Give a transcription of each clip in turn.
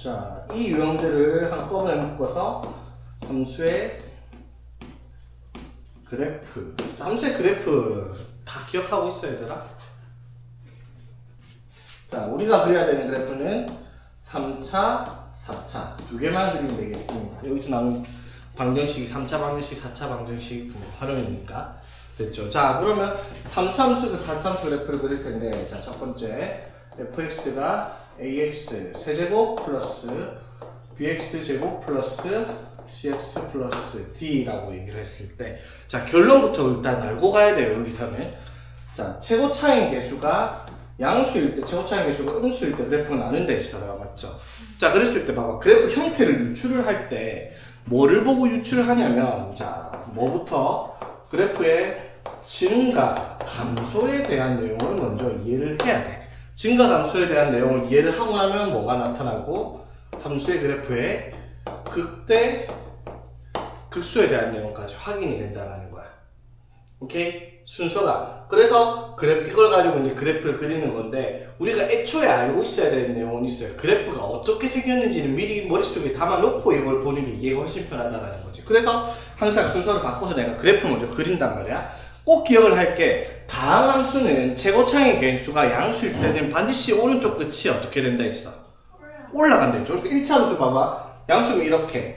자, 이 유형들을 한꺼번에 묶어서 함수의 그래프. 자, 함수의 그래프 다 기억하고 있어, 얘들아? 자, 우리가 그려야 되는 그래프는 3차, 4차 두 개만 그리면 되겠습니다. 여기서 나오는 방정식이 3차 방정식, 4차 방정식 활용이니까 됐죠. 자, 그러면 3차 함수, 4차 함수 그래프를 그릴 텐데, 자, 첫 번째 fx가 ax 세제곱 플러스 bx 제곱 플러스 cx 플러스 d라고 얘기를 했을 때, 자, 결론부터 일단 알고 가야 돼요. 여기서는 자, 최고차인 계수가 양수일 때, 최고차인 계수가 음수일 때 그래프가 나눈 데 있어요. 맞죠? 자, 그랬을 때 봐봐. 그래프 형태를 유출을 할 때 뭐를 보고 유출을 하냐면, 자, 뭐부터 그래프의 증가, 감소에 대한 내용을 먼저 이해를 해야 돼. 증가, 감소에 대한 내용을 이해를 하고 나면 뭐가 나타나고, 함수의 그래프의 극대, 극수에 대한 내용까지 확인이 된다는 거야. 오케이? 순서가. 그래서 이걸 가지고 이제 그래프를 그리는 건데, 우리가 애초에 알고 있어야 되는 내용은 있어요. 그래프가 어떻게 생겼는지는 미리 머릿속에 담아놓고 이걸 보는 게 이해가 훨씬 편하다는 거지. 그래서 항상 순서를 바꿔서 내가 그래프 먼저 그린단 말이야. 꼭 기억을 할 게, 다항함수는 최고차의 개수가 양수일 때는 반드시 오른쪽 끝이 어떻게 된다 했어? 올라간다 했죠. 1차 함수 봐봐. 양수는 이렇게.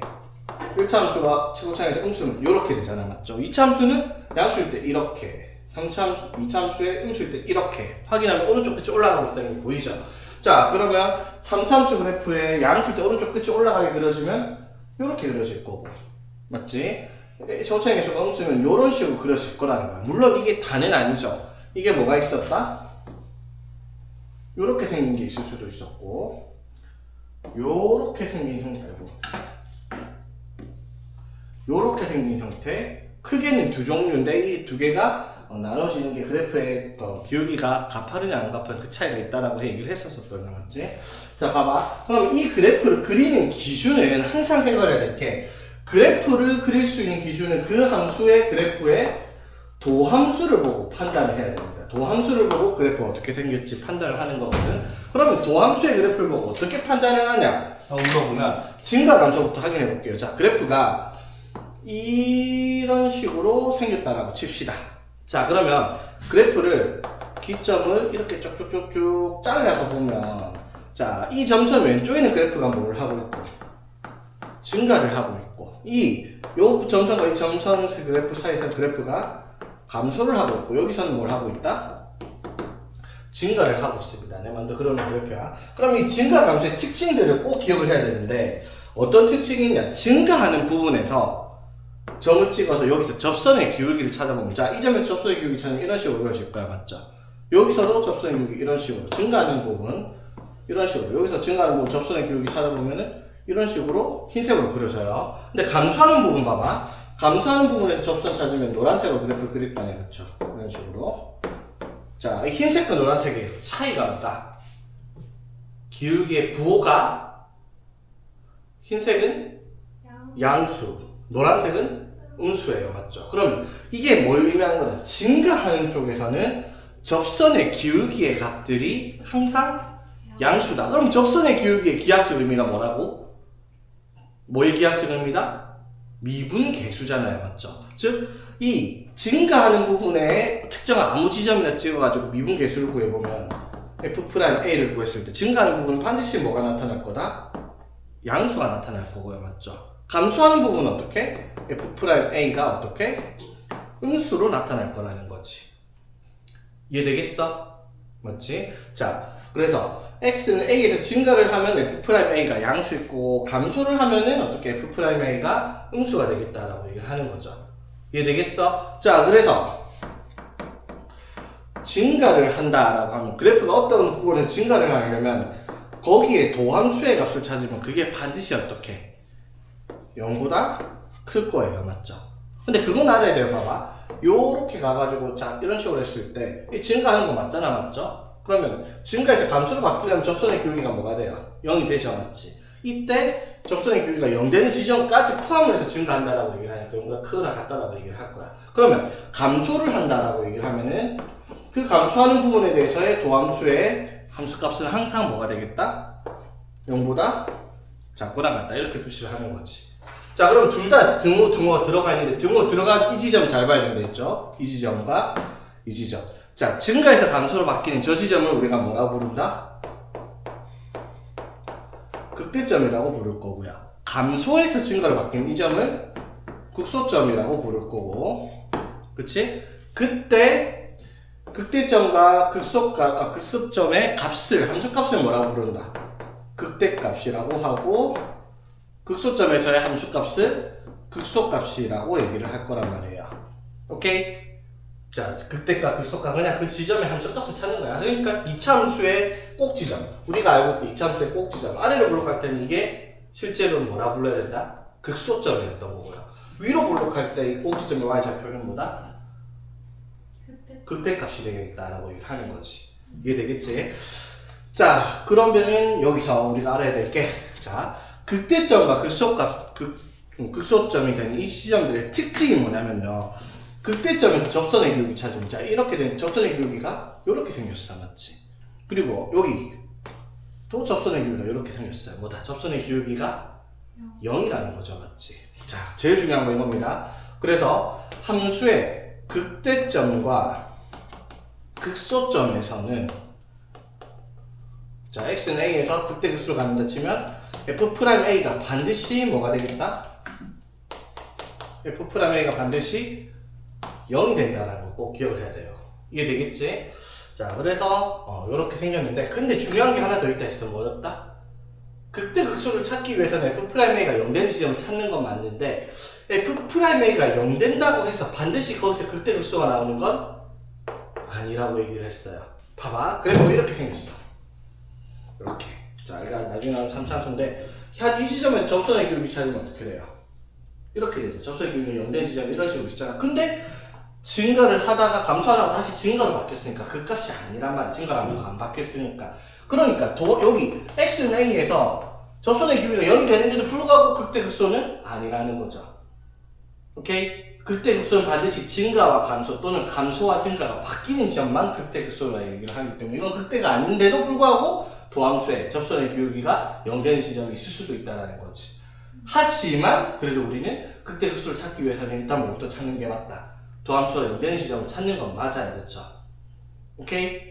1차 함수가 최고차의 음수는 이렇게 되잖아. 맞죠? 2차 함수는 양수일 때 이렇게. 3차 함수, 2차 함수의 음수일 때 이렇게. 확인하면 오른쪽 끝이 올라가고 있다는 게 보이죠? 자, 그러면 3차 함수 그래프에 양수일 때 오른쪽 끝이 올라가게 그려지면 이렇게 그려질 거고. 맞지? 최고차의 개수가 음수면 이런 식으로 그려질 거라는 거야. 물론 이게 다는 아니죠. 이게 뭐가 있었다? 이렇게 생긴 게 있을 수도 있었고, 요렇게 생긴 형태고, 요렇게 생긴 형태. 크게는 두 종류인데 이 두 개가 나눠지는 게 그래프의 기울기가 가파르냐 안 가파르냐 그 차이가 있다라고 얘기를 했었던 거 맞지? 자, 봐봐. 그럼 이 그래프를 그리는 기준은 항상 생각해야 될 게, 그래프를 그릴 수 있는 기준은 그 함수의 그래프의 도함수를 보고 판단을 해야 됩니다. 도함수를 보고 그래프가 어떻게 생겼지 판단을 하는 거거든. 그러면 도함수의 그래프를 보고 어떻게 판단을 하냐 라고 물어보면, 증가 감소부터 확인해 볼게요. 자, 그래프가 이런 식으로 생겼다라고 칩시다. 자, 그러면 그래프를 기점을 이렇게 쭉쭉쭉쭉 잘라서 보면, 자, 이 점선 왼쪽에 있는 그래프가 뭘 하고 있고 증가를 하고 있고, 요 점선과 이 점선 그래프 사이에서 그래프가 감소를 하고 있고, 여기서는 뭘 하고 있다? 증가를 하고 있습니다. 내 만든 그런 그래프야. 그럼 이 증가 감소의 특징들을 꼭 기억을 해야 되는데, 어떤 특징이 있냐? 증가하는 부분에서 점을 찍어서 여기서 접선의 기울기를 찾아보면, 자, 이 점에서 접선의 기울기는 이런 식으로 그려질 거야. 맞죠? 여기서도 접선의 기울기 이런 식으로, 증가하는 부분 이런 식으로, 여기서 증가하는 부분 접선의 기울기 찾아보면은 이런 식으로 흰색으로 그려져요. 근데 감소하는 부분 봐봐. 감소하는 부분에서 접선 찾으면 노란색으로 그래프를 그릴 거 아니야. 그렇죠? 이런 식으로. 자, 이 흰색과 노란색의 차이가 없다. 기울기의 부호가, 흰색은 양수, 노란색은 음수예요. 맞죠? 그럼 이게 뭘 의미하는 거냐? 증가하는 쪽에서는 접선의 기울기의 값들이 항상 양수다. 그럼 접선의 기울기의 기하적 의미가 뭐라고? 뭐의 기하적 의미다? 미분계수잖아요. 맞죠? 즉, 이 증가하는 부분에 특정한 아무 지점이나 찍어가지고 미분계수를 구해보면 f'a를 구했을 때 증가하는 부분은 반드시 뭐가 나타날 거다? 양수가 나타날 거고요. 맞죠? 감소하는 부분은 어떻게? f'a가 어떻게? 음수로 나타날 거라는 거지. 이해되겠어? 맞지? 자, 그래서 x는 a에서 증가를 하면 f'a가 양수있고, 감소를 하면은 어떻게 f'a가 음수가 되겠다라고 얘기를 하는 거죠. 이해되겠어? 자, 그래서 증가를 한다라고 하면, 그래프가 어떤 부분에서 증가를 하려면 거기에 도함수의 값을 찾으면 그게 반드시 어떻게? 0보다 클 거예요. 맞죠? 근데 그건 알아야 돼요. 봐봐. 요렇게 가가지고, 자, 이런 식으로 했을 때 이 증가하는 거 맞잖아. 맞죠? 그러면 증가해서 감소를 바꾸려면 접선의 기울기가 뭐가 돼요? 0이 되죠. 맞지? 이때 접선의 기울기가 0 되는 지점까지 포함을 해서 증가한다라고 얘기를 하니까 0보다 크거나 같다라고 얘기를 할 거야. 그러면 감소를 한다라고 얘기를 하면은 그 감소하는 부분에 대해서의 도함수의 함수값은 항상 뭐가 되겠다? 0보다 자, 고나갔다. 이렇게 표시를 하는 거지. 자, 그럼 둘 다 등호가 들어가 있는데, 등호 들어간 이 지점 잘 봐야 된다 했죠? 이 지점과 이 지점. 자, 증가에서 감소로 바뀌는 저 지점을 우리가 뭐라고 부른다? 극대점이라고 부를 거고요. 감소에서 증가로 바뀌는 이 점을 극소점이라고 부를 거고, 그치? 그때 극대점과 극소점의 값을, 함수값을 뭐라고 부른다? 극대값이라고 하고, 극소점에서의 함수값을 극소값이라고 얘기를 할 거란 말이에요. 오케이? 자, 극대값, 극소값, 그냥 그 지점의 함수값을 찾는 거야. 그러니까 이차함수의 꼭지점, 우리가 알고 있던 이차함수의 꼭지점, 아래로 블록할 때는 이게 실제로는 뭐라 불러야 된다? 극소점이었던 거고요. 위로 블록할 때 이 꼭지점의 y좌표는 뭐다? 극대값이 되겠다라고 얘기를 하는 거지. 이해되겠지? 자, 그러면은 여기서 우리가 알아야 될 게, 자, 극대점과 극소점이 되는 이 지점들의 특징이 뭐냐면요. 극대점에서 접선의 기울기 찾으면, 자, 이렇게 된 접선의 기울기가 이렇게 생겼어, 맞지? 그리고 여기 또 접선의 기울기가 이렇게 생겼어요. 뭐다? 접선의 기울기가 0이라는 거죠, 맞지? 자, 제일 중요한 거 이겁니다. 그래서 함수의 극대점과 극소점에서는, 자, x는 a에서 극대 극소로 간다 치면 f'a가 반드시 뭐가 되겠다? f'a가 반드시 0이 된다는 거 꼭 기억을 해야 돼요. 이해되겠지? 자, 그래서 이렇게 생겼는데, 근데 중요한 게 하나 더 있다 했어. 뭐였다? 극대 극소를 찾기 위해서는 f'a가 0 되는 지점을 찾는 건 맞는데, f'a가 0 된다고 해서 반드시 거기서 극대 극소가 나오는 건 아니라고 얘기를 했어요. 봐봐. 그래서 이렇게 생겼어. 이렇게. 자, 얘가 나중에 나오는 3차함수인데, 이 지점에서 접선의 기울기 찾으면 어떻게 돼요? 이렇게 되죠. 접선의 기울기가 0 되는 지점 이런 식으로 있잖아. 근데 증가를 하다가 감소하다가 다시 증가로 바뀌었으니까 그 값이 아니란 말이야. 증가 감소가 안 바뀌었으니까. 그러니까 여기 x는 a에서 접선의 기울기가 0이 되는데도 불구하고 극대 극소는 아니라는 거죠. 오케이? 극대 극소는 반드시 증가와 감소 또는 감소와 증가가 바뀌는 지점만 극대 극소라 얘기를 하기 때문에, 이건 극대가 아닌데도 불구하고 도함수의 접선의 기울기가 0 되는 지점이 있을 수도 있다는 거지. 하지만 그래도 우리는 극대 극소를 찾기 위해서는 일단 뭐부터 찾는 게 맞다. 도함수가 0 되는 지점을 찾는 건 맞아야 됐죠. 오케이?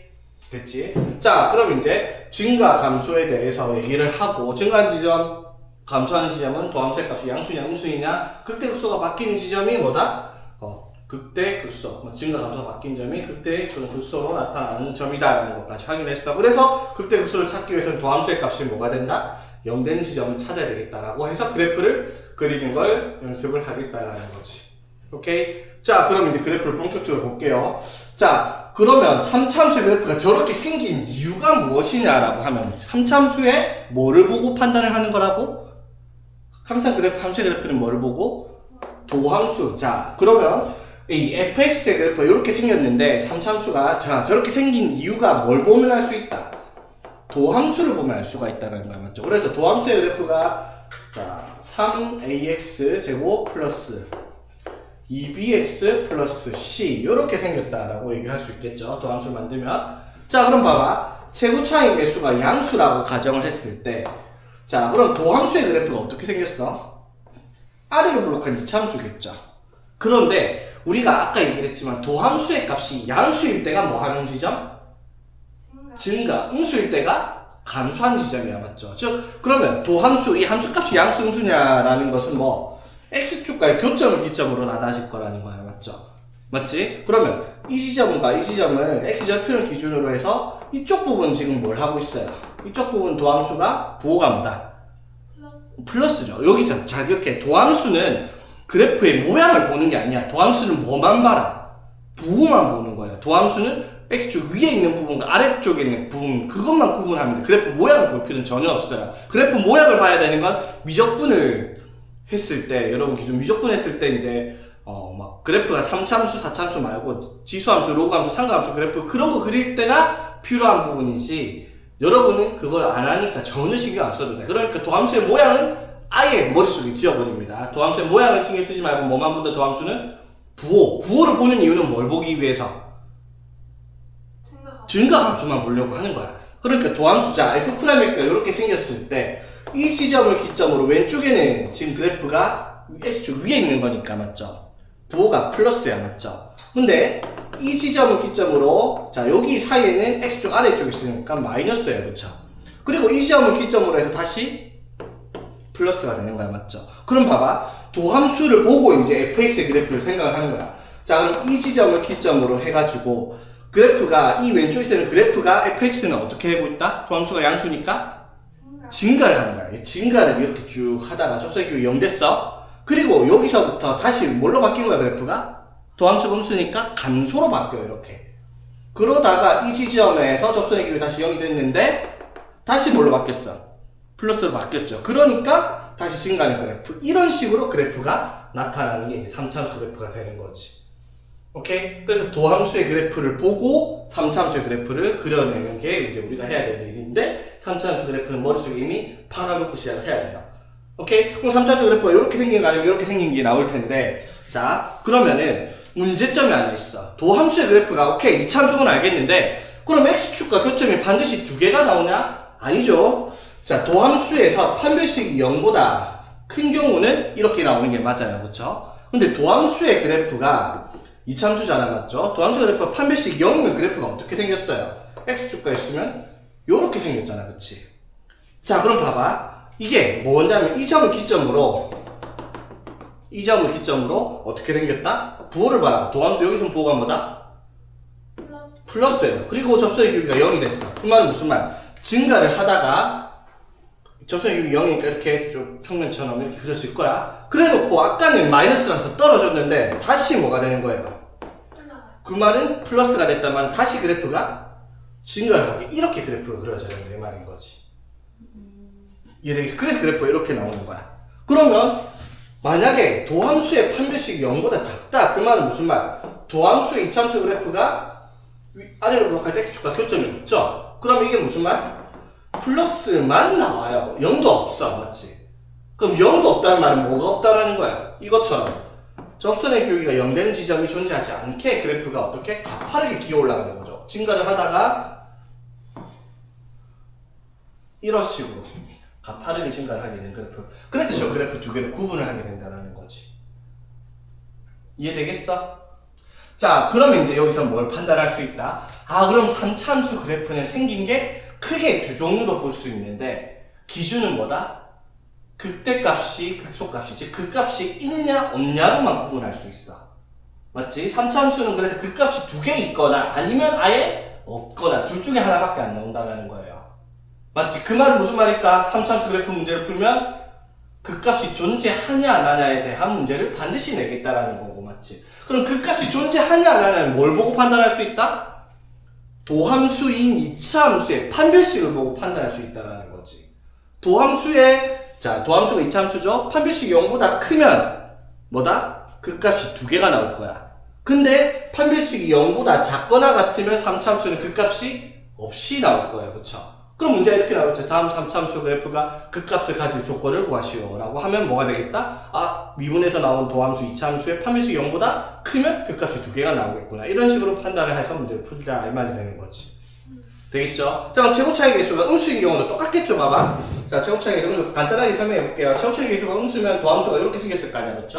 됐지? 자, 그럼 이제 증가 감소에 대해서 얘기를 하고, 증가 지점, 감소하는 지점은 도함수의 값이 양수냐 음수이냐, 극대 극소가 바뀌는 지점이 뭐다? 극대 극소, 증가 감소가 바뀐 점이 극대 극소로 나타나는 점이다라는 것까지 확인했어. 그래서 극대 극소를 찾기 위해서는 도함수의 값이 뭐가 된다? 0 되는 지점을 찾아야 되겠다라고 해서 그래프를 그리는 걸 연습을 하겠다라는 거지. 오케이? 자, 그럼 이제 그래프를 본격적으로 볼게요. 자, 그러면 3차함수의 그래프가 저렇게 생긴 이유가 무엇이냐라고 하면, 3차함수의 뭐를 보고 판단을 하는 거라고? 항상 함수의 그래프는 뭐를 보고? 도함수. 자, 그러면 이 fx의 그래프가 이렇게 생겼는데 3차함수가 자, 저렇게 생긴 이유가 뭘 보면 알 수 있다? 도함수를 보면 알 수가 있다는 말 맞죠? 그래서 도함수의 그래프가 자, 3ax 제곱 플러스 2bx 플러스 c 이렇게 생겼다라고 얘기를 할 수 있겠죠. 도함수를 만들면. 자, 그럼 봐봐. 최고차의 개수가 양수라고 가정을 했을 때, 자, 그럼 도함수의 그래프가 어떻게 생겼어? 아래로 블록한 이차함수겠죠. 그런데 우리가 아까 얘기를 했지만 도함수의 값이 양수일 때가 뭐 하는 지점? 증가. 음수일 때가 감소하는 지점이야, 맞죠? 즉, 그러면 도함수, 이 함수값이 양수, 음수냐라는 것은 뭐 x축과의 교점을 기점으로 나눠질 거라는 거야, 맞죠? 맞지? 그러면 이 지점과 이 지점을 x좌표를 기준으로 해서 이쪽 부분 지금 뭘 하고 있어요? 이쪽 부분 도함수가 부호가 뭐다? 플러스죠. 여기서 잘 기억해. 도함수는 그래프의 모양을 보는 게 아니야. 도함수는 뭐만 봐라? 부호만 보는 거예요. 도함수는 x축 위에 있는 부분과 아래쪽에 있는 부분, 그것만 구분하면 돼. 그래프 모양을 볼 필요는 전혀 없어요. 그래프 모양을 봐야 되는 건 미적분을 했을 때, 여러분 기준 미적분 했을 때 이제 막 그래프가 3차함수, 4차함수 말고 지수함수, 로그함수, 상가함수 그래프 그런 거 그릴 때나 필요한 부분이지, 여러분은 그걸 안 하니까 전혀 신경 안 써도 돼. 그러니까 도함수의 모양은 아예 머릿속에 지워버립니다. 도함수의 모양을 신경 쓰지 말고 뭐만 본다? 도함수는 부호를 보는 이유는 뭘 보기 위해서? 증가함수만 보려고 하는 거야. 그러니까 도함수, 자, f'x가 이렇게 생겼을 때 이 지점을 기점으로 왼쪽에는 지금 그래프가 X축 위에 있는 거니까 맞죠? 부호가 플러스야 맞죠? 근데 이 지점을 기점으로 자 여기 사이에는 X축 아래쪽에 있으니까 마이너스예요 그쵸? 그리고 이 지점을 기점으로 해서 다시 플러스가 되는 거야 맞죠? 그럼 봐봐 도함수를 보고 이제 fx의 그래프를 생각을 하는 거야. 자 그럼 이 지점을 기점으로 해가지고 그래프가 이 왼쪽에 있는 그래프가 fx는 어떻게 되고 있다? 도함수가 양수니까 증가를 하는 거야. 증가를 이렇게 쭉 하다가 접속의 기울기 0 됐어. 그리고 여기서부터 다시 뭘로 바뀐 거야 그래프가? 도함수가 음수니까 감소로 바뀌어요 이렇게. 그러다가 이 지점에서 접속의 기울기 다시 0이 됐는데 다시 뭘로 바뀌었어? 플러스로 바뀌었죠. 그러니까 다시 증가하는 그래프. 이런 식으로 그래프가 나타나는 게 이제 3차함수 그래프가 되는 거지. 오케이? 그래서 도함수의 그래프를 보고 3차함수의 그래프를 그려내는 게 이제 우리가 해야 되는 일인데 3차함수 그래프는 머릿속에 이미 파악하고 시작을 해야 돼요. 오케이? 그럼 3차함수 그래프가 이렇게 생긴 거 아니면 이렇게 생긴 게 나올 텐데 자 그러면은 문제점이 하나 있어. 도함수의 그래프가 오케이 2차함수는 알겠는데 그럼 x축과 교점이 반드시 두 개가 나오냐? 아니죠. 자, 도함수에서 판별식이 0보다 큰 경우는 이렇게 나오는 게 맞아요. 그쵸? 근데 도함수의 그래프가 이차함수잖아. 맞죠? 도함수 그래프가 판별식이 0이면 그래프가 어떻게 생겼어요? x축과 있으면 요렇게 생겼잖아. 그치? 자, 그럼 봐봐. 이게 뭐냐면 이 점을 기점으로 어떻게 생겼다? 부호를 봐라. 도함수 여기서 부호가 뭐다? 플러스예요. 그리고 접속의 기울기가 0이 됐어. 그 말은 무슨 말? 증가를 하다가 접속의 기울기 0이니까 이렇게 좀 평면처럼 이렇게 그렸을 거야. 그래놓고 아까는 마이너스라서 떨어졌는데 다시 뭐가 되는 거예요? 그 말은 플러스가 됐단 말은 다시 그래프가 증가를 하게 이렇게 그래프가 그려져야 된다 이 말인 거지. 이해되겠어? 그래서 그래프가 이렇게 나오는 거야. 그러면 만약에 도함수의 판별식이 0보다 작다 그 말은 무슨 말? 도함수의 이차함수 그래프가 아래로 올라갈 때 x축과 교점이 없죠? 그럼 이게 무슨 말? 플러스만 나와요. 0도 없어. 맞지? 그럼 0도 없다는 말은 뭐가 없다라는 거야? 이것처럼 접선의 기울기가 0 되는 지점이 존재하지 않게 그래프가 어떻게? 가파르게 기어 올라가는 거죠. 증가를 하다가 이런 식으로 가파르게 증가를 하게 되는 그래프. 그래서 저 그래프 두 개를 구분을 하게 된다는 거지. 이해되겠어? 자, 그러면 이제 여기서 뭘 판단할 수 있다? 아, 그럼 3차함수 그래프는 생긴 게 크게 두 종류로 볼 수 있는데 기준은 뭐다? 극대값이 극소값이 즉 극값이 있냐 없냐로만 구분할 수 있어. 맞지? 3차함수는 그래서 극값이 두 개 있거나 아니면 아예 없거나 둘 중에 하나밖에 안 나온다는 거예요. 맞지? 그 말은 무슨 말일까? 3차함수 그래프 문제를 풀면 극값이 존재하냐 안 하냐에 대한 문제를 반드시 내겠다라는 거고 맞지? 그럼 극값이 존재하냐 안 하냐는 뭘 보고 판단할 수 있다? 도함수인 2차함수의 판별식을 보고 판단할 수 있다는 거지. 도함수가 2차함수죠? 판별식이 0보다 크면 뭐다? 극값이 두 개가 나올 거야. 근데 판별식이 0보다 작거나 같으면 3차함수는 극값이 없이 나올 거예요. 그쵸? 그럼 문제가 이렇게 나오죠. 다음 3차함수 그래프가 극값을 가질 조건을 구하시오 라고 하면 뭐가 되겠다? 아, 미분에서 나온 도함수 2차함수의 판별식이 0보다 크면 극값이 두 개가 나오겠구나. 이런 식으로 판단을 해서 문제를 풀자 이 말이 되는 거지. 되겠죠? 자, 그럼 최고 차이 계수가 음수인 경우도 똑같겠죠, 봐봐. 자, 최고 차이 계수 간단하게 설명해 볼게요. 최고 차이 계수가 음수면 도함수가 이렇게 생겼을 거 아니야, 그렇죠?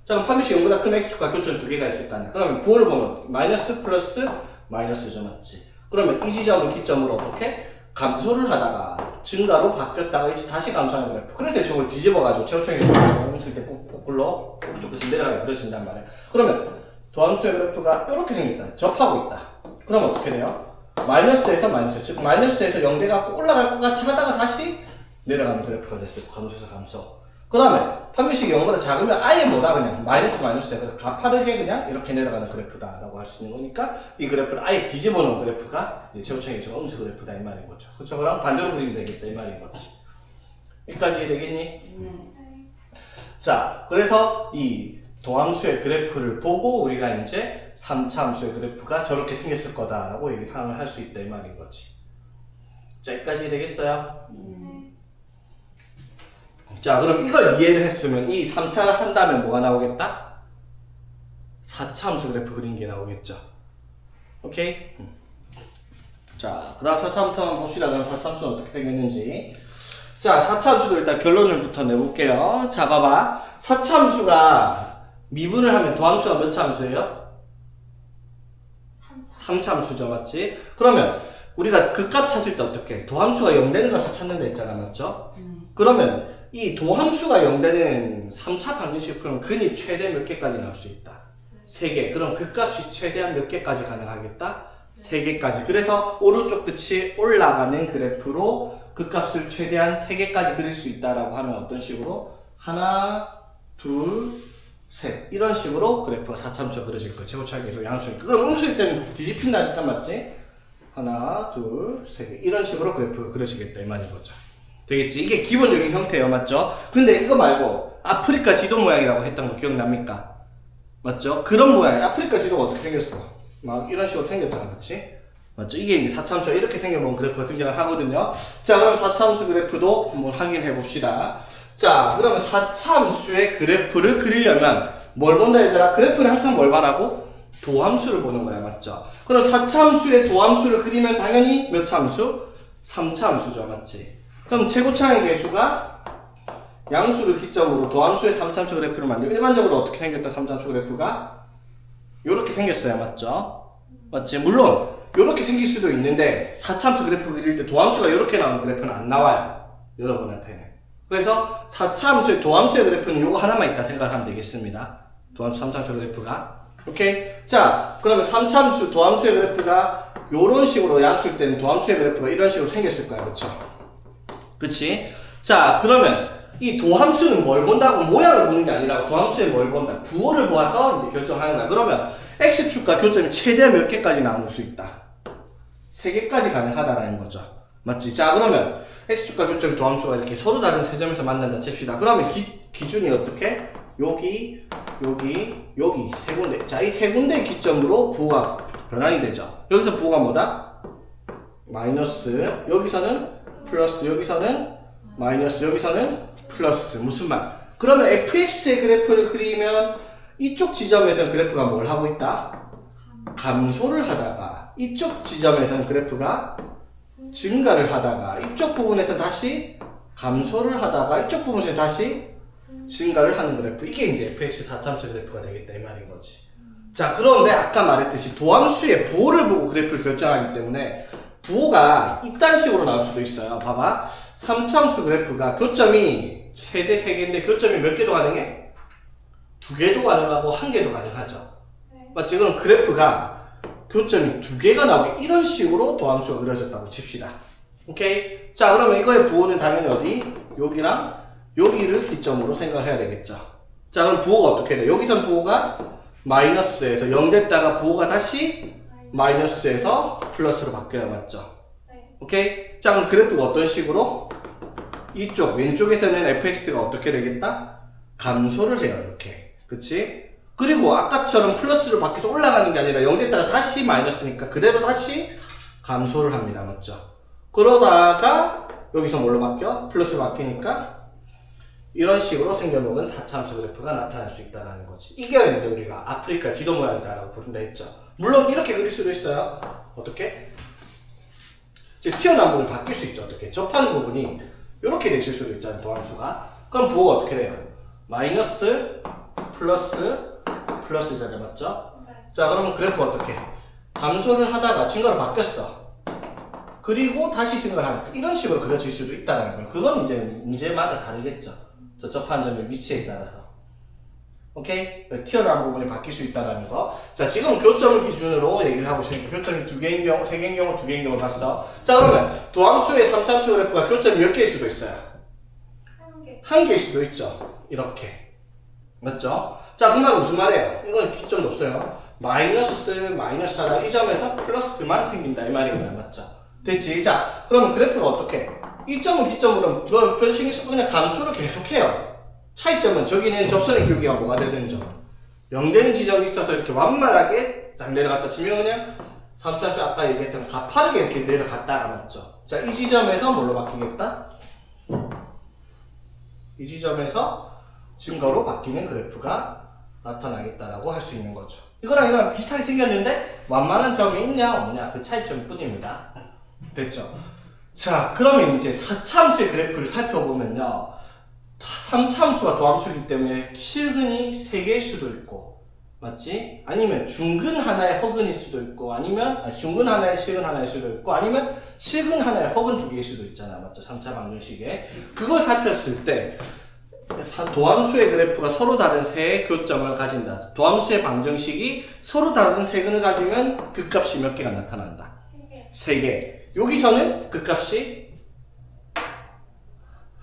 자, 그럼 판별식이 0보다 큰 x축과 교점 두 개가 있을 거 아니야. 그러면 부호를 보면 마이너스 플러스 마이너스죠, 맞지? 그러면 이 지점을 기점으로 어떻게? 감소를 하다가 증가로 바뀌었다가 이제 다시 감소하는 그래프. 그래서 저걸 뒤집어가지고 최고차이 계수가 음수일 때 거꾸로 오른쪽 끝이 내려가게 그려진단 말이야. 그러면 도함수의 그래프가 이렇게 생겼다. 접하고 있다. 그럼 어떻게 돼요? 마이너스에서 마이너스, 즉 마이너스에서 0 돼갖고 올라갈 것 같이 하다가 다시 내려가는 그래프가 됐어요. 감소에서 감소. 그 다음에 판별식이 0보다 작으면 아예 뭐다 그냥 마이너스에서 가파르게 그냥 이렇게 내려가는 그래프다라고 할 수 있는 거니까 이 그래프를 아예 뒤집어 놓은 그래프가 이제 최고차이 계수가 음수 그래프다 이 말인 거죠. 그렇죠? 그럼 반대로 그리면 되겠다 이 말인 거지. 여기까지 되겠니? 네. 자, 그래서 이 도함수의 그래프를 보고 우리가 이제 3차함수의 그래프가 저렇게 생겼을 거다라고 예상을 할 수 있다 이 말인 거지. 자, 여기까지 되겠어요? 자, 그럼 이걸 이해를 했으면 이 3차 한다면 뭐가 나오겠다? 4차함수 그래프 그린 게 나오겠죠. 오케이? 자, 그 다음 4차부터 한번 봅시다. 그럼 4차함수는 어떻게 생겼는지. 자, 4차 함수도 일단 결론을부터 내볼게요. 자, 봐봐. 4차 함수가 미분을 하면 도함수가 몇 차 함수예요? 3차 함수죠, 맞지? 그러면 우리가 그 값 찾을 때 어떻게? 도함수가 0 되는 값을 찾는다 했잖아, 맞죠? 그러면 이 도함수가 0 되는 3차 방정식 풀면 근이 최대 몇 개까지 나올 수 있다? 3개. 그럼 그 값이 최대한 몇 개까지 가능하겠다? 3개까지. 그래서 오른쪽 끝이 올라가는 그래프로 그 값을 최대한 3개까지 그릴 수 있다라고 하면 어떤 식으로? 하나, 둘, 셋. 이런 식으로 그래프가 4참수가 그려질 거예요. 제곱차이 계속 양수니까. 그럼 음수일 때는 뒤집힌다니까, 맞지? 하나, 둘, 세 개. 이런 식으로 그래프가 그려지겠다, 이 말인 거죠. 되겠지? 이게 기본적인 형태예요, 맞죠? 근데 이거 말고 아프리카 지도 모양이라고 했던 거 기억납니까? 맞죠? 그런 모양. 아프리카 지도가 어떻게 생겼어? 막 이런 식으로 생겼잖아, 그치? 맞죠? 이게 이제 4참수가 이렇게 생겨본 그래프가 등장을 하거든요. 자, 그럼 4참수 그래프도 한번 확인해 봅시다. 자, 그러면 4참수의 그래프를 그리려면 뭘 본다, 얘들아? 그래프는 항상 뭘 봐라고? 도함수를 보는 거야, 맞죠? 그럼 4참수의 도함수를 그리면 당연히 몇 참수? 3참수죠, 맞지? 그럼 최고차의 계수가 양수를 기점으로 도함수의 3참수 그래프를 만들고 일반적으로 어떻게 생겼다, 3참수 그래프가? 요렇게 생겼어요, 맞죠? 맞지? 물론 요렇게 생길 수도 있는데 4참수 그래프 그릴 때 도함수가 요렇게 나오는 그래프는 안 나와요, 여러분한테는. 그래서 4차함수의 도함수의 그래프는 요거 하나만 있다 생각하면 되겠습니다. 도함수 3참수 그래프가. 오케이? 자, 그러면 3참수 도함수의 그래프가 요런 식으로 양수일 때는 도함수의 그래프가 이런 식으로 생겼을 거야, 그쵸? 그치? 자, 그러면 이 도함수는 뭘 본다고? 모양을 보는 게 아니라 도함수에 뭘 본다? 부호를 보아서 이제 결정하는 거야. 그러면 x축과 교점이 최대 몇 개까지 나눌 수 있다? 3개까지 가능하다라는 거죠. 맞지? 자, 그러면 x축과 교점 도함수가 이렇게 서로 다른 세 점에서 만난다 칩시다. 그러면 기준이 어떻게? 여기, 여기, 여기 세 군데. 자, 이 세 군데 기점으로 부호가 변환이 되죠. 여기서 부호가 뭐다? 마이너스. 여기서는 플러스. 여기서는 마이너스. 여기서는 플러스. 무슨 말? 그러면 fx의 그래프를 그리면 이쪽 지점에서는 그래프가 뭘 하고 있다? 감소를 하다가 이쪽 지점에서는 그래프가 증가를 하다가 이쪽 부분에서 다시 감소를 하다가 이쪽 부분에서 다시 증가를 하는 그래프. 이게 이제 fx 4참수 그래프가 되겠다, 이 말인 거지. 자, 그런데 아까 말했듯이 도함수의 부호를 보고 그래프를 결정하기 때문에 부호가 이딴 식으로 나올 수도 있어요. 봐봐. 3참수 그래프가 교점이 최대 3개인데 교점이 몇 개도 가능해? 2개도 가능하고 1개도 가능하죠. 맞지? 그럼 그래프가 교점이 2개가 나오게 이런 식으로 도함수가 그려졌다고 칩시다. 오케이? 자, 그러면 이거의 부호는 당연히 어디? 여기랑 여기를 기점으로 생각해야 되겠죠. 자, 그럼 부호가 어떻게 돼? 여기선 부호가 마이너스에서 0 됐다가 부호가 다시 마이너스에서 플러스로 바뀌어야 맞죠? 오케이? 자, 그럼 그래프가 어떤 식으로? 이쪽 왼쪽에서는 fx가 어떻게 되겠다? 감소를 해요, 이렇게. 그치? 그리고 아까처럼 플러스로 바뀌어서 올라가는 게 아니라 0 됐다가 다시 마이너스니까 그대로 다시 감소를 합니다, 맞죠? 그러다가 여기서 뭘로 바뀌어? 플러스로 바뀌니까 이런 식으로 생겨먹은 4참수 그래프가 나타날 수 있다는 거지. 이게 이제 우리가 아프리카 지도 모양이다라고 부른다 했죠. 물론 이렇게 그릴 수도 있어요. 어떻게? 이제 튀어나온 부분이 바뀔 수 있죠. 어떻게? 접하는 부분이 이렇게 되실 수도 있잖아요, 도함수가. 그럼 부호가 어떻게 돼요? 마이너스, 플러스, 플러스잖아요, 맞죠? 자, 그러면 그래프가 어떻게? 감소를 하다가 증가로 바뀌었어. 그리고 다시 증가를 하니까 이런 식으로 그려질 수도 있다는 거예요. 그건 이제 문제마다 다르겠죠. 저 접한 점의 위치에 따라서. 오케이? 튀어나온 부분이 바뀔 수 있다는 거. 자, 지금 교점을 기준으로 얘기를 하고 있으니까 교점이 2개인 경우, 3개인 경우, 2개인 경우 봤어. 자, 그러면 도함수의 3참수 그래프가 교점이 몇 개일 수도 있어요? 1개. 1개일 수도 있죠. 이렇게. 맞죠? 자, 그 말은 무슨 말이에요? 이건 기점도 없어요. 마이너스 하다가 이 점에서 플러스만 생긴다, 이 말인 거야. 맞죠? 됐지? 자, 그러면 그래프가 어떻게? 이 점을 기점으로 별 신경 쓰고 그냥 감수를 계속해요. 차이점은 저기는 접선의 길이가 뭐가 되는 점. 0 되는 지점이 있어서 이렇게 완만하게 딱 내려갔다 치면 그냥 3참수 아까 얘기했던 가파르게 이렇게 내려갔다가 맞죠? 자, 이 지점에서 뭘로 바뀌겠다? 이 지점에서 증거로 바뀌는 그래프가 나타나겠다라고 할 수 있는 거죠. 이거랑 비슷하게 생겼는데 완만한 점이 있냐 없냐 그 차이점 뿐입니다. 됐죠? 자, 그러면 이제 4차함수의 그래프를 살펴보면요. 3차함수가 도함수이기 때문에 실근이 3개일 수도 있고, 맞지? 아니면 중근 하나의 허근일 수도 있고, 아니면 중근 하나의 실근 하나일 수도 있고, 아니면 실근 하나의 허근 2개일 수도 있잖아, 맞죠? 3차 방정식에. 그걸 살폈을 때 도함수의 그래프가 서로 다른 세 교점을 가진다. 도함수의 방정식이 서로 다른 세근을 가지면 그 값이 몇 개가 나타난다. 3개. 여기서는 그 값이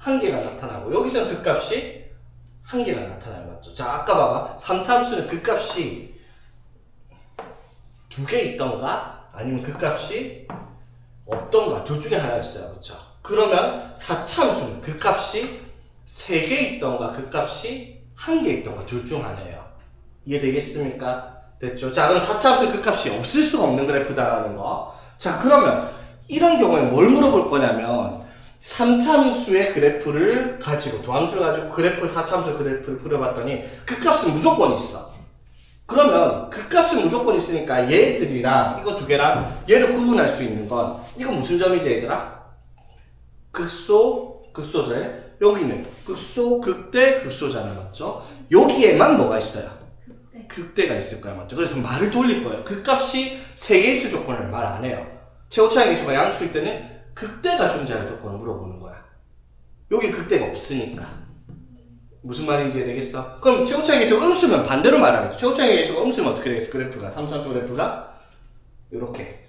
1개가 나타나고, 여기서는 그 값이 1개가 나타나요. 맞죠? 자, 아까 봐봐. 3차함수는 그 값이 2개 있던가, 아니면 그 값이 없던가, 둘 중에 하나였어요. 그렇죠? 그러면 4차함수는 그 값이 3개 있던가, 그 값이 1개 있던가, 둘 중 하나예요. 이해되겠습니까? 됐죠? 자, 그럼 4차함수는 그 값이 없을 수가 없는 그래프다라는 거. 자, 그러면 이런 경우에 뭘 물어볼 거냐면 3차함수의 그래프를 가지고 도함수를 가지고 4차함수의 그래프를 풀어봤더니 그 값은 무조건 있어. 그러면 그 값은 무조건 있으니까 얘들이랑 이거 2개랑 얘를 구분할 수 있는 건 이거 무슨 점이지 얘들아? 극소절. 여기는 극소, 극대, 극소잖아. 맞죠? 여기에만 뭐가 있어요? 극대가 있을 거야. 맞죠? 그래서 말을 돌릴 거예요. 그 값이 3개의 수 조건을 말 안 해요. 최고차의 개수가 양수일 때는 극대가 존재할 조건을 물어보는 거야. 여기 극대가 없으니까. 무슨 말인지 되겠어? 그럼 최고차의 개수가 음수면 반대로 말하겠죠. 최고차의 개수가 음수면 어떻게 되겠어? 그래프가 3차함수 그래프가 요렇게.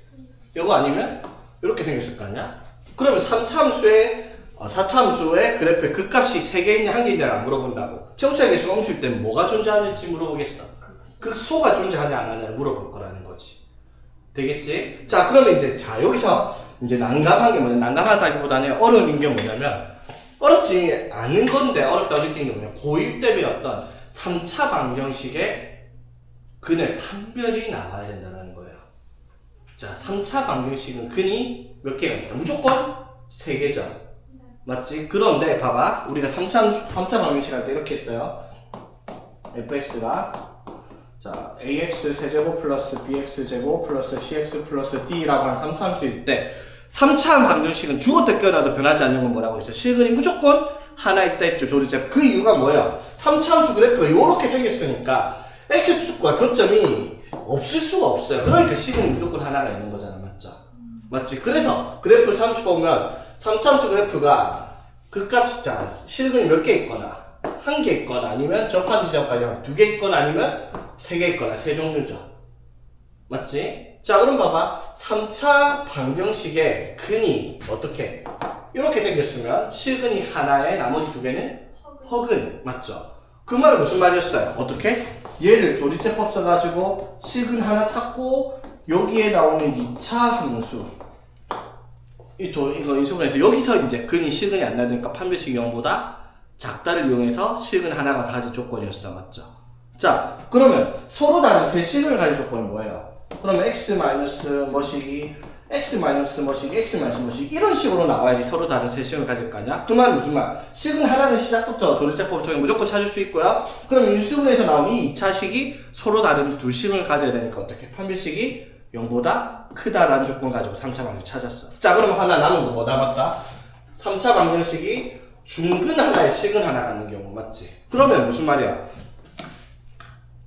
요거 아니면 요렇게 생겼을 거 아니야? 그러면 4차함수의 그래프에 그 값이 3개 있냐 1개 있냐를 안 물어본다고. 최고차의 개수가 음수일 때는 뭐가 존재하는지 물어보겠어. 극소가 존재하냐 안 하냐를 물어볼 거라는 거지. 되겠지? 자, 그러면 이제, 여기서 이제 난감한 게 뭐냐? 난감하다기보다는 어려운 게 뭐냐면, 어렵지 않은 건데, 어렵다고 느낀 게 뭐냐? 고1 때 배웠던 3차 방정식의 근의 판별이 나와야 된다는 거예요. 자, 3차 방정식은 근이 몇 개가 있다? 무조건 3개죠. 맞지? 그런데 봐봐. 우리가 3차 방정식 할 때 이렇게 했어요. fx가 자, ax 세제곱 플러스 bx 제곱 플러스 cx 플러스 d라고 한 3차함수일 때 3차 방정식은 죽었다 깨어나도 변하지 않는 건 뭐라고 했어요? 실근이 무조건 하나 있다 했죠. 조리제. 그 이유가 뭐예요? 3차함수 그래프가 이렇게 생겼으니까 x축과 교점이 없을 수가 없어요. 그러니까 실근이 무조건 하나가 있는 거잖아. 맞죠? 맞지? 그래서 그래프를 30 보면 3차함수 그래프가 그 값이 자, 실근이 몇 개 있거나 1개 있거나 아니면 접한 지점까지 2개 있거나 아니면 3개 있거나 세 종류죠. 맞지? 자, 그럼 봐봐. 3차 방정식의 근이 어떻게? 이렇게 생겼으면 실근이 하나에 나머지 2개는 허근. 맞죠? 그 말은 무슨 말이었어요? 어떻게? 얘를 조리제법 써가지고 실근 하나 찾고 여기에 나오는 2차 함수 이거 인수분해서 여기서 이제 근이 실근이 안 나니까 판별식 0보다 작다를 이용해서 실근 하나가 가질 조건이었어. 맞죠? 자, 그러면 서로 다른 세 실근을 가질 조건은 뭐예요? 그러면 x 마이너스 뭐시기, x 마이너스 뭐시기, x 마이너스 뭐시기 이런 식으로 나와야지 서로 다른 세 실근을 가질 거 아니야? 그 말은 무슨 말? 실근 하나는 시작부터 조리제법을 통해 무조건 찾을 수 있고요. 그럼 인수분해에서 나온 이 2차식이 서로 다른 두 실근을 가져야 되니까 어떻게? 판별식이 0보다 크다라는 조건 가지고 3차 방정식 찾았어. 자, 그럼 하나 남은 거 뭐 남았다? 3차 방정식이 중근 하나에 실근 하나 갖는 경우 맞지? 그러면 무슨 말이야?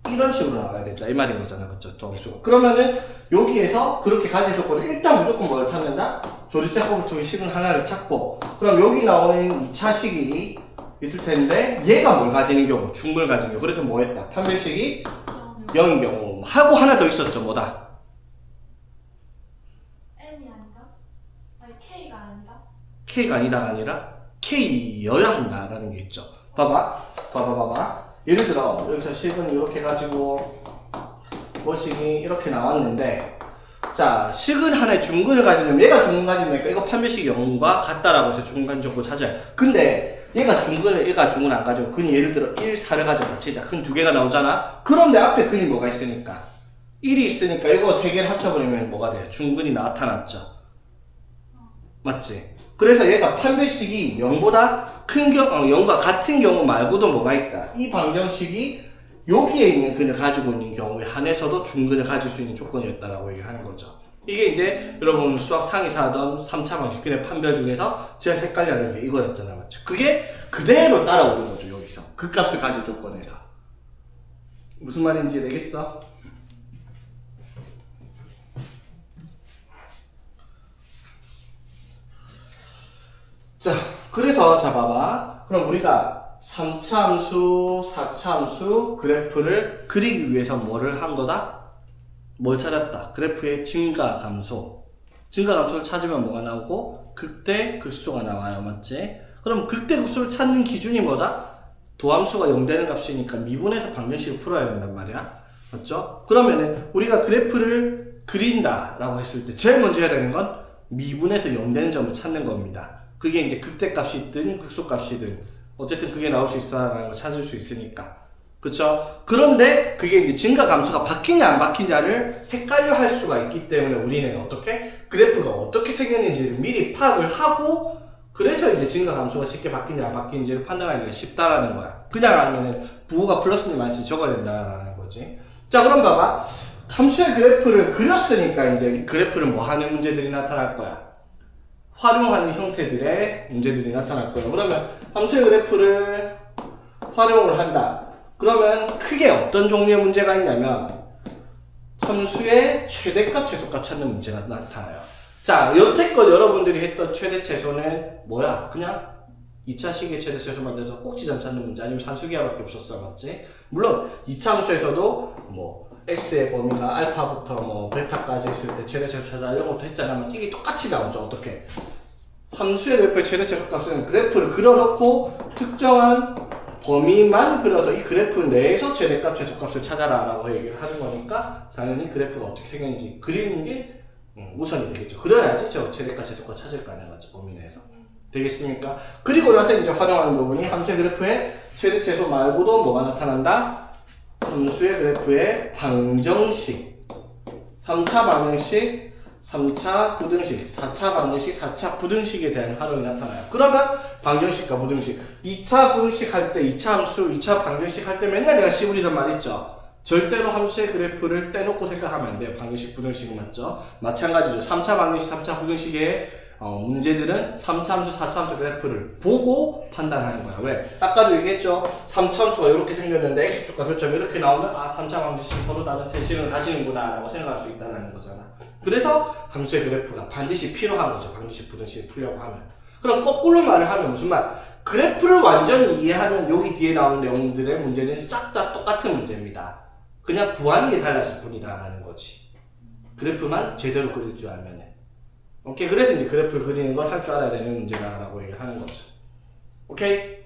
이런 식으로 나와야 된다 이 말인 거잖아. 그쵸? 도함수. 그러면은 여기에서 그렇게 가질 조건을 일단 무조건 뭘 찾는다? 조리제법을 통해 실근 하나를 찾고, 그럼 여기 나오는 2차식이 있을 텐데 얘가 뭘 가지는 경우? 중근을 가지는 경우. 그래서 뭐 했다? 판별식이 0인 경우 하고 하나 더 있었죠. 뭐다? M이 아니다? 아니 K가 아니다? K가 아니다가 아니라 K여야 한다라는 게 있죠. 봐봐. 예를 들어 여기서 실근이 이렇게 가지고 뭐식이 이렇게 나왔는데, 자, 실근 하나에 중근을 가지면 얘가 중근 가지니까 이거 판별식 0과 같다라고 해서 중근 가진 조건 찾아요. 근데 얘가 중근 안 가지고 근이 예를 들어 1, 4를 가져다 치자. 근 2개가 나오잖아. 그런데 앞에 근이 뭐가 있으니까 1이 있으니까 이거 3개를 합쳐버리면 뭐가 돼요? 중근이 나타났죠. 맞지? 그래서 얘가 판별식이 0보다 큰 경우, 0과 같은 경우 말고도 뭐가 있다. 이 방정식이 여기에 있는 근을 가지고 있는 경우에 한해서도 중근을 가질 수 있는 조건이었다라고 얘기를 하는 거죠. 이게 이제 여러분 수학 상위사 하던 3차 방식 그래 판별 중에서 제일 헷갈려하는 게 이거였잖아, 맞죠? 그게 그대로 따라오는 거죠, 여기서. 그 값을 가진 조건에서. 무슨 말인지 알겠어? 자, 그래서 자 봐봐. 그럼 우리가 3차 함수, 4차 함수 그래프를 그리기 위해서 뭐를 한 거다? 뭘 찾았다? 그래프의 증가 감소. 증가 감소를 찾으면 뭐가 나오고? 극대 극소가 나와요, 맞지? 그럼 극대 극소를 찾는 기준이 뭐다? 도함수가 0 되는 값이니까 미분해서 방정식을 풀어야 된단 말이야, 맞죠? 그러면은 우리가 그래프를 그린다 라고 했을 때 제일 먼저 해야 되는 건 미분해서 0 되는 점을 찾는 겁니다. 그게 이제 극대값이든 극소값이든 어쨌든 그게 나올 수 있어라는 걸 찾을 수 있으니까, 그쵸? 그런데 그게 이제 증가 감소가 바뀌냐 안 바뀌냐를 헷갈려 할 수가 있기 때문에 우리는 어떻게 그래프가 어떻게 생겼는지를 미리 파악을 하고, 그래서 이제 증가 감소가 쉽게 바뀌냐 안 바뀌는지를 판단하기가 쉽다라는 거야. 그냥 아니면은 부호가 플러스니 마이너스 적어야 된다라는 거지. 자, 그럼 봐봐. 함수의 그래프를 그렸으니까 이제 그래프를 뭐 하는 문제들이 나타날 거야. 활용하는 형태들의 문제들이 나타날 거예요. 그러면 함수의 그래프를 활용을 한다. 그러면 크게 어떤 종류의 문제가 있냐면 함수의 최대값, 최소값 찾는 문제가 나타나요. 자, 여태껏 여러분들이 했던 최대 최소는 뭐야? 그냥 2차식의 최대 최소만 돼서 꼭지점 찾는 문제 아니면 산수기하밖에 없었어, 맞지? 물론 2차 함수에서도 뭐 x의 범위가 알파부터 뭐 베타까지 있을 때 최대 최소 찾아 이런 것도 했잖아. 이게 똑같이 나오죠. 어떻게? 함수의 그래프의 최대 최소값은 그래프를 그려놓고 특정한 범위만 그려서 이 그래프 내에서 최대값, 최소값을 찾아라 라고 얘기를 하는 거니까 당연히 그래프가 어떻게 생겼는지 그리는 게 우선이 되겠죠. 그래야지 저 최대값, 최소값 찾을 거 아니야, 맞죠? 범위 내에서. 되겠습니까? 그리고 나서 이제 활용하는 부분이 함수의 그래프의 최대 최소 말고도 뭐가 나타난다? 함수의 그래프의 방정식, 3차 방정식, 3차 부등식, 4차 방정식, 4차 부등식에 대한 활용이 나타나요. 그러면 방정식과 부등식, 2차 부등식 할 때, 2차 함수, 2차 방정식 할 때 맨날 내가 시부리던 말 있죠? 절대로 함수의 그래프를 떼놓고 생각하면 안 돼요. 방정식, 부등식은 맞죠? 마찬가지죠. 3차 방정식, 3차 부등식의 문제들은 3차 함수, 4차 함수 그래프를 보고 판단하는 거야. 왜? 아까도 얘기했죠? 3차 함수가 이렇게 생겼는데 x축과 교점이 이렇게 나오면 3차 방정식이 서로 다른 세식을 가지는구나 라고 생각할 수 있다는 거잖아. 그래서 함수의 그래프가 반드시 필요한 거죠. 방정식, 부등식을 풀려고 하면. 그럼 거꾸로 말을 하면 무슨 말? 그래프를 완전히 이해하면 여기 뒤에 나오는 내용들의 문제는 싹 다 똑같은 문제입니다. 그냥 구하는 게 달라질 뿐이다 라는 거지. 그래프만 제대로 그릴 줄 알면. 오케이, 그래서 이제 그래프를 그리는 걸 할 줄 알아야 되는 문제다라고 얘기를 하는 거죠. 오케이?